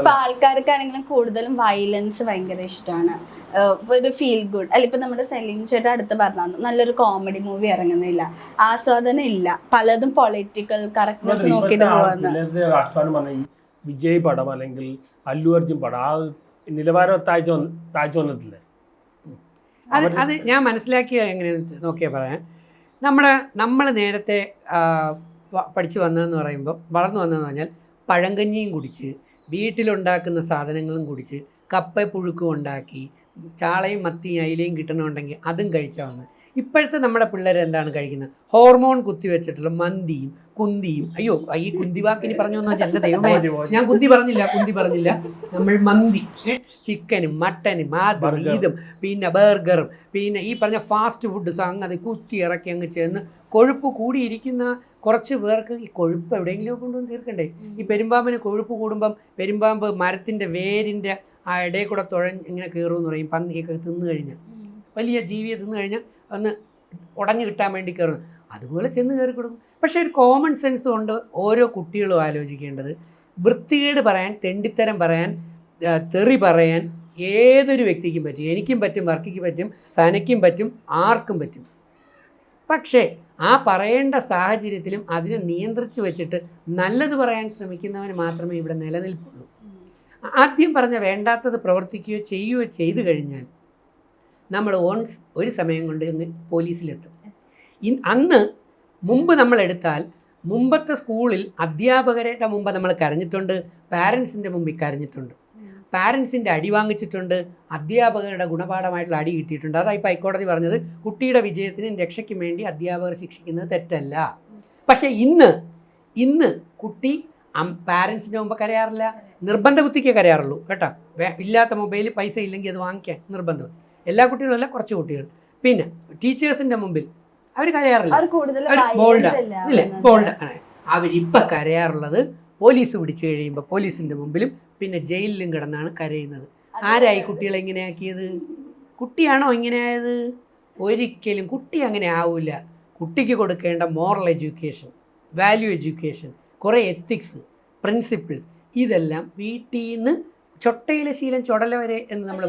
ഇപ്പൊ ആൾക്കാർക്കാണെങ്കിലും കൂടുതലും വയലൻസ് ഭയങ്കര ഇഷ്ടമാണ്, ഒരു ഫീൽ ഗുഡ് അല്ല. ഇപ്പൊ നമ്മുടെ സലീം ചേട്ടൻ അടുത്ത് പറഞ്ഞു നല്ലൊരു കോമഡി മൂവി ഇറങ്ങുന്നില്ല, ആസ്വാദനം ഇല്ല, പലതും പൊളിറ്റിക്കൽ കറക്റ്റ്നെസ് നോക്കിയിട്ട് പോകുന്നത്. വിജയ് പടം അല്ലെങ്കിൽ അല്ലു അർജുൻ പടം ആ നിലവാരം താഴ്ച വന്നിട്ടില്ലേ? അത് ഞാൻ മനസ്സിലാക്കിയ എങ്ങനെയാണെന്ന് നോക്കിയാൽ പറയാം. നമ്മൾ നേരത്തെ പഠിച്ചു വന്നതെന്ന് പറയുമ്പോൾ, വളർന്നു വന്നതെന്ന് പറഞ്ഞാൽ പഴങ്കഞ്ഞിയും കുടിച്ച് വീട്ടിലുണ്ടാക്കുന്ന സാധനങ്ങളും കുടിച്ച് കപ്പ പുഴുക്കും ഉണ്ടാക്കി ചാളയും മത്തിയും അയിലയും കിട്ടണമെന്നുണ്ടെങ്കിൽ അതും കഴിച്ചാൽ വന്ന്. ഇപ്പോഴത്തെ നമ്മുടെ പിള്ളേർ എന്താണ് കഴിക്കുന്നത്? ഹോർമോൺ കുത്തിവെച്ചിട്ടുള്ള മന്തിയും കുന്തിയും. അയ്യോ, ഈ കുന്തി വാക്കിനി പറഞ്ഞു എന്ന് വെച്ചാൽ എൻ്റെ ദൈവമേ, ഞാൻ കുന്തി പറഞ്ഞില്ല. നമ്മൾ മന്തി, ചിക്കനും മട്ടനും അതും ഇതും, പിന്നെ ബർഗറും, പിന്നെ ഈ പറഞ്ഞ ഫാസ്റ്റ് ഫുഡ് സംഗതി കുത്തി ഇറക്കി അങ്ങ് ചെന്ന് കൊഴുപ്പ് കൂടിയിരിക്കുന്ന കുറച്ച് പേർക്ക് ഈ കൊഴുപ്പ് എവിടെയെങ്കിലും കൊണ്ടുവന്ന് തീർക്കണ്ടേ? ഈ പെരുമ്പാമ്പിന് കൊഴുപ്പ് കൂടുമ്പം പെരുമ്പാമ്പ് മരത്തിൻ്റെ വേരിൻ്റെ ആ ഇടയിൽ കൂടെ ഇങ്ങനെ കയറുമെന്ന് പറയും. പന്നിയൊക്കെ തിന്നു കഴിഞ്ഞാൽ, വലിയ ജീവിയെ തിന്നു കഴിഞ്ഞാൽ ഒന്ന് ഉടഞ്ഞു കിട്ടാൻ വേണ്ടി കയറുന്നു. അതുപോലെ ചെന്ന് കയറി കൊടുക്കും. പക്ഷേ ഒരു കോമൺ സെൻസ് കൊണ്ട് ഓരോ കുട്ടികളും ആലോചിക്കേണ്ടത്, വൃത്തികേട് പറയാൻ, തെണ്ടിത്തരം പറയാൻ, തെറി പറയാൻ ഏതൊരു വ്യക്തിക്കും പറ്റും. എനിക്കും പറ്റും, വർക്കിക്ക് പറ്റും, സനയ്ക്കും പറ്റും, ആർക്കും പറ്റും. പക്ഷേ ആ പറയേണ്ട സാഹചര്യത്തിലും അതിനെ നിയന്ത്രിച്ച് വെച്ചിട്ട് നല്ലത് പറയാൻ ശ്രമിക്കുന്നവന് മാത്രമേ ഇവിടെ നിലനിൽപ്പുള്ളൂ. ആദ്യം പറഞ്ഞ വേണ്ടാത്തത് പ്രവർത്തിക്കുകയോ ചെയ്യുകയോ ചെയ്തു കഴിഞ്ഞാൽ നമ്മൾ ഒരു സമയം കൊണ്ട് പോലീസിലെത്തും. അന്ന് മുമ്പ് നമ്മളെടുത്താൽ, മുമ്പത്തെ സ്കൂളിൽ അധ്യാപകരുടെ മുമ്പ് നമ്മൾ കരഞ്ഞിട്ടുണ്ട്, പാരൻസിൻ്റെ മുമ്പിൽ കരഞ്ഞിട്ടുണ്ട്, പാരൻസിൻ്റെ അടി വാങ്ങിച്ചിട്ടുണ്ട്, അധ്യാപകരുടെ ഗുണപാഠമായിട്ടുള്ള അടി കിട്ടിയിട്ടുണ്ട്. അതായി ഇപ്പോൾ ഹൈക്കോടതി പറഞ്ഞത്, കുട്ടിയുടെ വിജയത്തിനും രക്ഷയ്ക്കും വേണ്ടി അധ്യാപകർ ശിക്ഷിക്കുന്നത് തെറ്റല്ല. പക്ഷേ ഇന്ന് കുട്ടി പാരൻസിൻ്റെ മുമ്പ് കരയാറില്ല, നിർബന്ധ ബുദ്ധിക്കേ കരയാറുള്ളൂ കേട്ടോ. ഇല്ലാത്ത മൊബൈൽ പൈസ ഇല്ലെങ്കിൽ അത് വാങ്ങിക്കാൻ നിർബന്ധം. എല്ലാ കുട്ടികളും അല്ല, കുറച്ച് കുട്ടികൾ. പിന്നെ ടീച്ചേഴ്സിൻ്റെ മുമ്പിൽ അവർ കരയാറില്ല, ബോൾഡാണ്. അവരിപ്പോൾ കരയാറുള്ളത് പോലീസ് പിടിച്ചു കഴിയുമ്പോൾ പോലീസിൻ്റെ മുമ്പിലും പിന്നെ ജയിലിലും കിടന്നാണ് കരയുന്നത്. ആരായി കുട്ടികളെ ഇങ്ങനെ ആക്കിയത്? കുട്ടിയാണോ ഇങ്ങനെയായത്? ഒരിക്കലും കുട്ടി അങ്ങനെ ആവില്ല. കുട്ടിക്ക് കൊടുക്കേണ്ട മോറൽ എഡ്യൂക്കേഷൻ, വാല്യൂ എഡ്യൂക്കേഷൻ, കുറേ എത്തിക്സ്, പ്രിൻസിപ്പിൾസ്, ഇതെല്ലാം വീട്ടിൽ നിന്ന് ചൊട്ടയിലെ ശീലം ചുടല വരെ എന്ന് നമ്മൾ